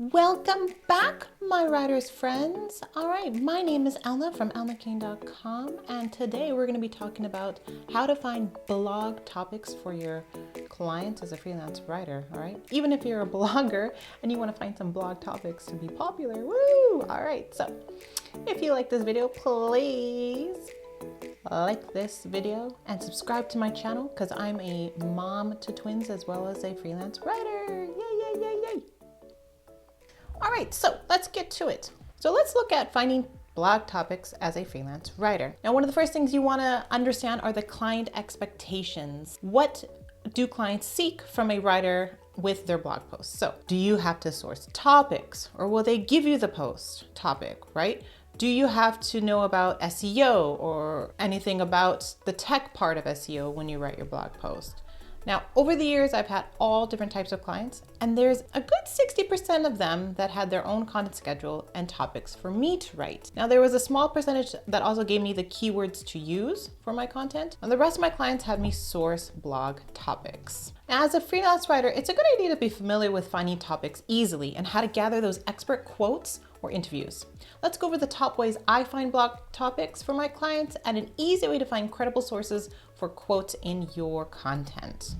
Welcome back, my writers friends. All right, my name is Elna from elnacain.com, and today we're going to be talking about how to find blog topics for your clients as a freelance writer. All right, even if you're a blogger and you want to find some blog topics to be popular, woo! All right, so if you like this video, please like this video and subscribe to my channel because I'm a mom to twins as well as a freelance writer. Yay, yay, yay, yay. All right, so let's get to it. So let's look at finding blog topics as a freelance writer. Now, one of the first things you want to understand are the client expectations. What do clients seek from a writer with their blog posts? So do you have to source topics, or will they give you the post topic, right? Do you have to know about SEO or anything about the tech part of SEO when you write your blog post? Now, over the years, I've had all different types of clients, and there's a good 60% of them that had their own content schedule and topics for me to write. Now, there was a small percentage that also gave me the keywords to use for my content, and the rest of my clients had me source blog topics. Now, as a freelance writer, it's a good idea to be familiar with finding topics easily and how to gather those expert quotes or interviews. Let's go over the top ways I find blog topics for my clients and an easy way to find credible sources for quotes in your content.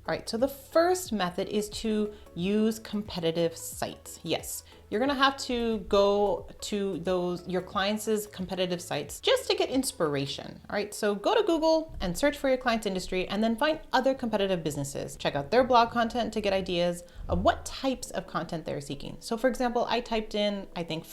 All right, so the first method is to use competitive sites. Yes, you're gonna have to go to your clients' competitive sites just to get inspiration. All right, so go to Google and search for your client's industry and then find other competitive businesses. Check out their blog content to get ideas of what types of content they're seeking. So for example, I typed in, I think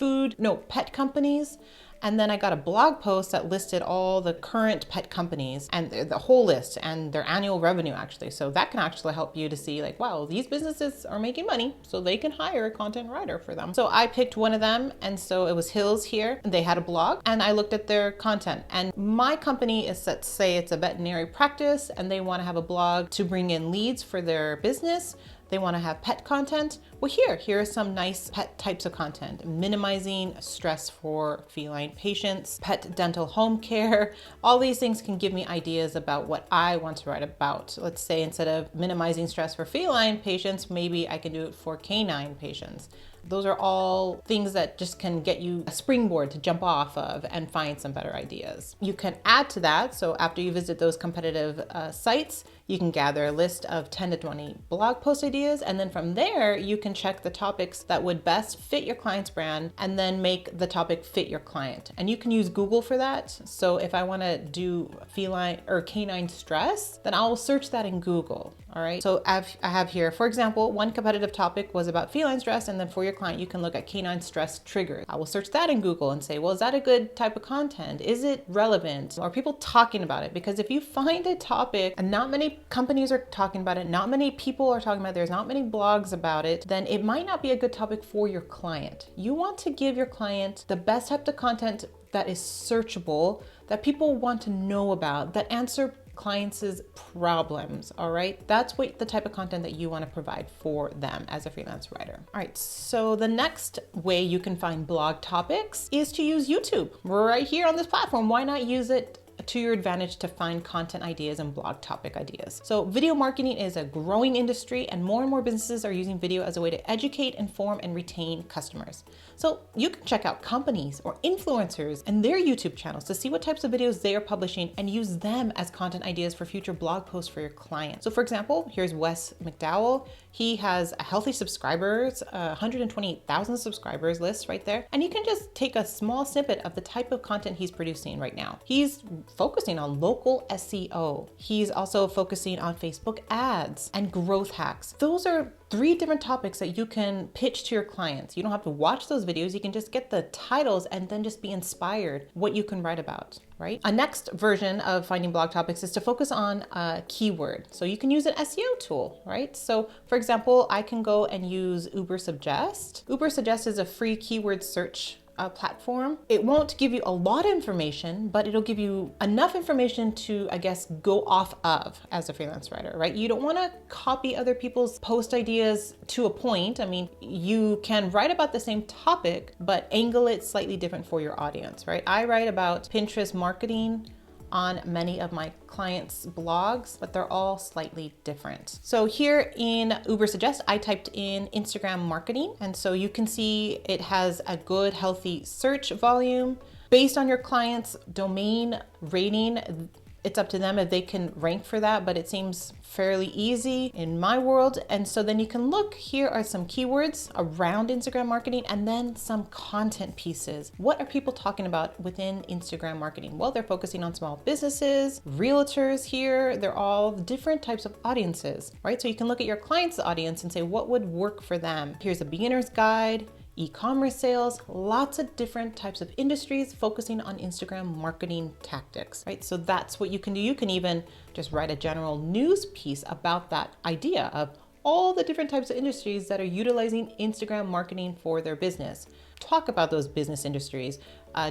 pet companies, and then I got a blog post that listed all the current pet companies and the whole list and their annual revenue actually. So that can actually help you to see like, wow, these businesses are making money, so they can hire a content writer for them. So I picked one of them, and so it was Hills here. They had a blog and I looked at their content. And my company is, let's say it's a veterinary practice and they want to have a blog to bring in leads for their business. They want to have pet content. Well, here are some nice pet types of content: minimizing stress for feline patients, pet dental home care. All these things can give me ideas about what I want to write about. Let's say instead of minimizing stress for feline patients, maybe I can do it for canine patients. Those are all things that just can get you a springboard to jump off of and find some better ideas. You can add to that. So after you visit those competitive sites, you can gather a list of 10 to 20 blog post ideas. And then from there, you can check the topics that would best fit your client's brand and then make the topic fit your client. And you can use Google for that. So if I want to do feline or canine stress, then I'll search that in Google. All right. So I have here, for example, one competitive topic was about feline stress. And then for your client, you can look at canine stress triggers. I will search that in Google and say, well, is that a good type of content? Is it relevant? Are people talking about it? Because if you find a topic and not many companies are talking about it, not many people are talking about it, there's not many blogs about it, then it might not be a good topic for your client. You want to give your client the best type of content that is searchable, that people want to know about, that answer clients' problems. All right, that's what the type of content that you want to provide for them as a freelance writer. All right, so the next way you can find blog topics is to use YouTube. We're right here on this platform. Why not use it to your advantage to find content ideas and blog topic ideas? So video marketing is a growing industry, and more businesses are using video as a way to educate, inform, and retain customers. So you can check out companies or influencers and their YouTube channels to see what types of videos they are publishing and use them as content ideas for future blog posts for your client. So for example, here's Wes McDowell. He has a healthy subscribers, 128,000 subscribers list right there. And you can just take a small snippet of the type of content he's producing right now. He's focusing on local SEO. He's also focusing on Facebook ads and growth hacks. Those are 3 different topics that you can pitch to your clients. You don't have to watch those videos. You can just get the titles and then just be inspired what you can write about, right? A next version of finding blog topics is to focus on a keyword. So you can use an SEO tool, right? So for example, I can go and use Ubersuggest. Ubersuggest is a free keyword search platform. It won't give you a lot of information, but it'll give you enough information to, I guess, go off of as a freelance writer, right? You don't want to copy other people's post ideas to a point. I mean, you can write about the same topic, but angle it slightly different for your audience, right? I write about Pinterest marketing on many of my clients' blogs, but they're all slightly different. So here in Ubersuggest, I typed in Instagram marketing. And so you can see it has a good, healthy search volume. Based on your client's domain rating, it's up to them if they can rank for that, but it seems fairly easy in my world. And so then you can look, here are some keywords around Instagram marketing and then some content pieces. What are people talking about within Instagram marketing? Well, they're focusing on small businesses, realtors here. They're all different types of audiences, right? So you can look at your client's audience and say, what would work for them? Here's a beginner's guide, e-commerce sales, lots of different types of industries focusing on Instagram marketing tactics, right? So that's what you can do. You can even just write a general news piece about that idea of all the different types of industries that are utilizing Instagram marketing for their business. Talk about those business industries,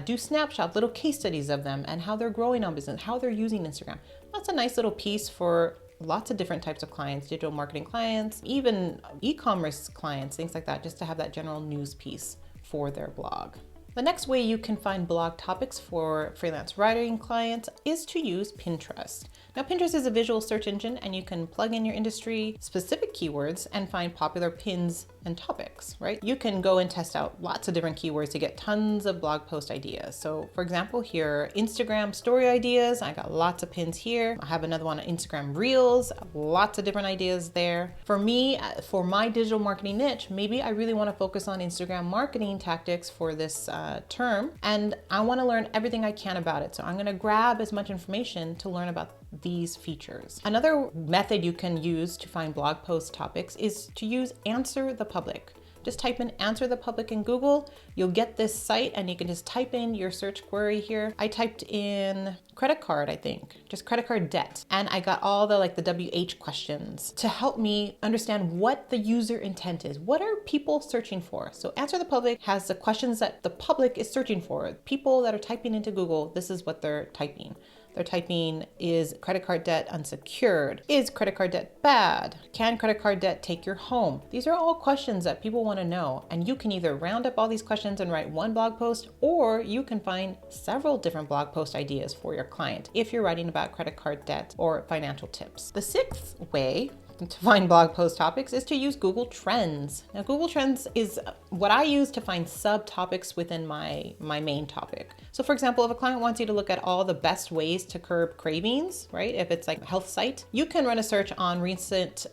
do snapshots, little case studies of them and how they're growing on business, how they're using Instagram. That's a nice little piece for lots of different types of clients, digital marketing clients, even e-commerce clients, things like that, just to have that general news piece for their blog. The next way you can find blog topics for freelance writing clients is to use Pinterest. Now, Pinterest is a visual search engine and you can plug in your industry specific keywords and find popular pins and topics, right? You can go and test out lots of different keywords to get tons of blog post ideas. So for example, here, Instagram story ideas. I got lots of pins here. I have another one on Instagram Reels, lots of different ideas there. For me, for my digital marketing niche, maybe I really want to focus on Instagram marketing tactics for this term, and I want to learn everything I can about it. So I'm going to grab as much information to learn about these features. Another method you can use to find blog post topics is to use Answer the Public. Just type in Answer the Public in Google. You'll get this site and you can just type in your search query here. I typed in credit card, I think, just credit card debt. And I got all the WH questions to help me understand what the user intent is. What are people searching for? So Answer the Public has the questions that the public is searching for. People that are typing into Google, this is what they're typing. They're typing, is credit card debt unsecured? Is credit card debt bad? Can credit card debt take your home? These are all questions that people want to know. And you can either round up all these questions and write one blog post, or you can find several different blog post ideas for your client if you're writing about credit card debt or financial tips. The sixth way to find blog post topics is to use Google Trends. Now, Google Trends is what I use to find subtopics within my main topic. So for example, if a client wants you to look at all the best ways to curb cravings, right? If it's like a health site, you can run a search on recent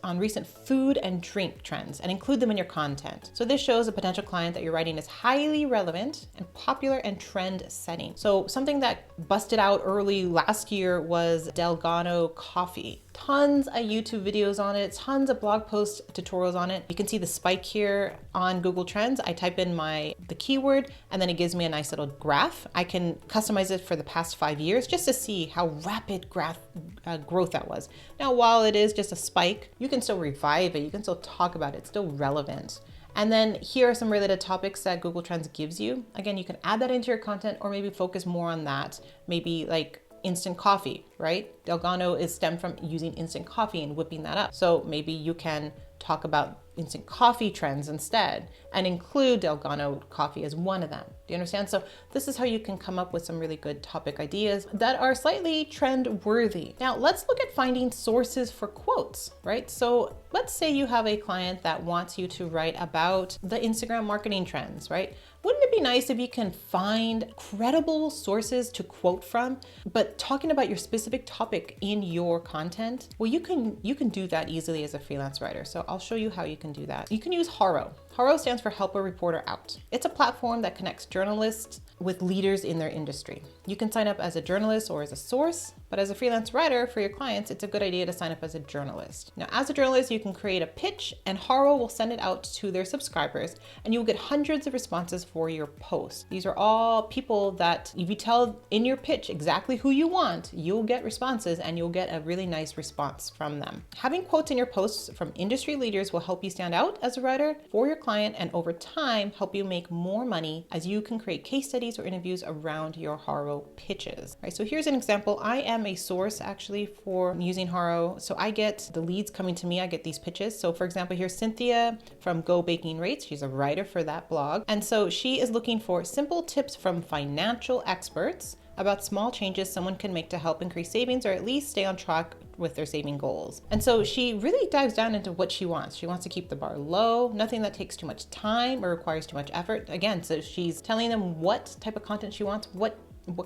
food and drink trends and include them in your content. So this shows a potential client that you're writing is highly relevant and popular and trend setting. So something that busted out early last year was Delgado Coffee. Tons of YouTube videos on it, tons of blog post tutorials on it. You can see the spike here on Google Trends. I type in the keyword and then it gives me a nice little graph. I can customize it for the past 5 years just to see how rapid growth that was. Now, while it is just a spike, you can still revive it. You can still talk about it. It's still relevant. And then here are some related topics that Google Trends gives you. Again, you can add that into your content or maybe focus more on that. Maybe like instant coffee, right? Delgado is stemmed from using instant coffee and whipping that up. So maybe you can talk about instant coffee trends instead and include Delgado Coffee as one of them. Do you understand? So this is how you can come up with some really good topic ideas that are slightly trend worthy. Now let's look at finding sources for quotes, right? So let's say you have a client that wants you to write about the Instagram marketing trends, right? Wouldn't it be nice if you can find credible sources to quote from, but talking about your specific topic in your content? Well, you can do that easily as a freelance writer. So I'll show you how you can do that. You can use Haro. Haro stands for Help a Reporter Out. It's a platform that connects journalists with leaders in their industry. You can sign up as a journalist or as a source, but as a freelance writer for your clients, it's a good idea to sign up as a journalist. Now, as a journalist, you can create a pitch and Haro will send it out to their subscribers and you'll get hundreds of responses for your post. These are all people that if you tell in your pitch exactly who you want, you'll get responses and you'll get a really nice response from them. Having quotes in your posts from industry leaders will help you stand out as a writer for your client and over time help you make more money as you can create case studies or interviews around your Haro pitches. All right, so here's an example. I am a source actually for using Haro. So I get the leads coming to me, I get these pitches. So for example, here's Cynthia from Go Baking Rates. She's a writer for that blog. And so she is looking for simple tips from financial experts about small changes someone can make to help increase savings or at least stay on track with their saving goals. And so she really dives down into what she wants. She wants to keep the bar low, nothing that takes too much time or requires too much effort. Again, so she's telling them what type of content she wants, what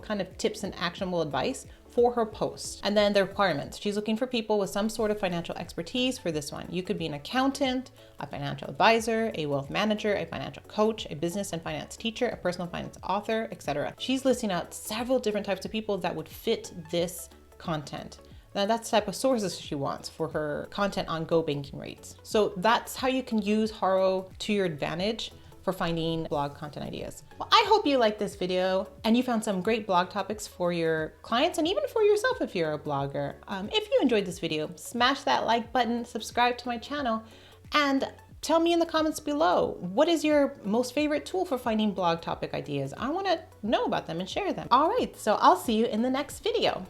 kind of tips and actionable advice for her post. And then the requirements. She's looking for people with some sort of financial expertise for this one. You could be an accountant, a financial advisor, a wealth manager, a financial coach, a business and finance teacher, a personal finance author, etc. She's listing out several different types of people that would fit this content. Now that's the type of sources she wants for her content on Go Banking Rates. So that's how you can use Haro to your advantage for finding blog content ideas. Well, I hope you liked this video and you found some great blog topics for your clients and even for yourself if you're a blogger. If you enjoyed this video, smash that like button, subscribe to my channel, and tell me in the comments below, what is your most favorite tool for finding blog topic ideas? I wanna know about them and share them. All right, so I'll see you in the next video.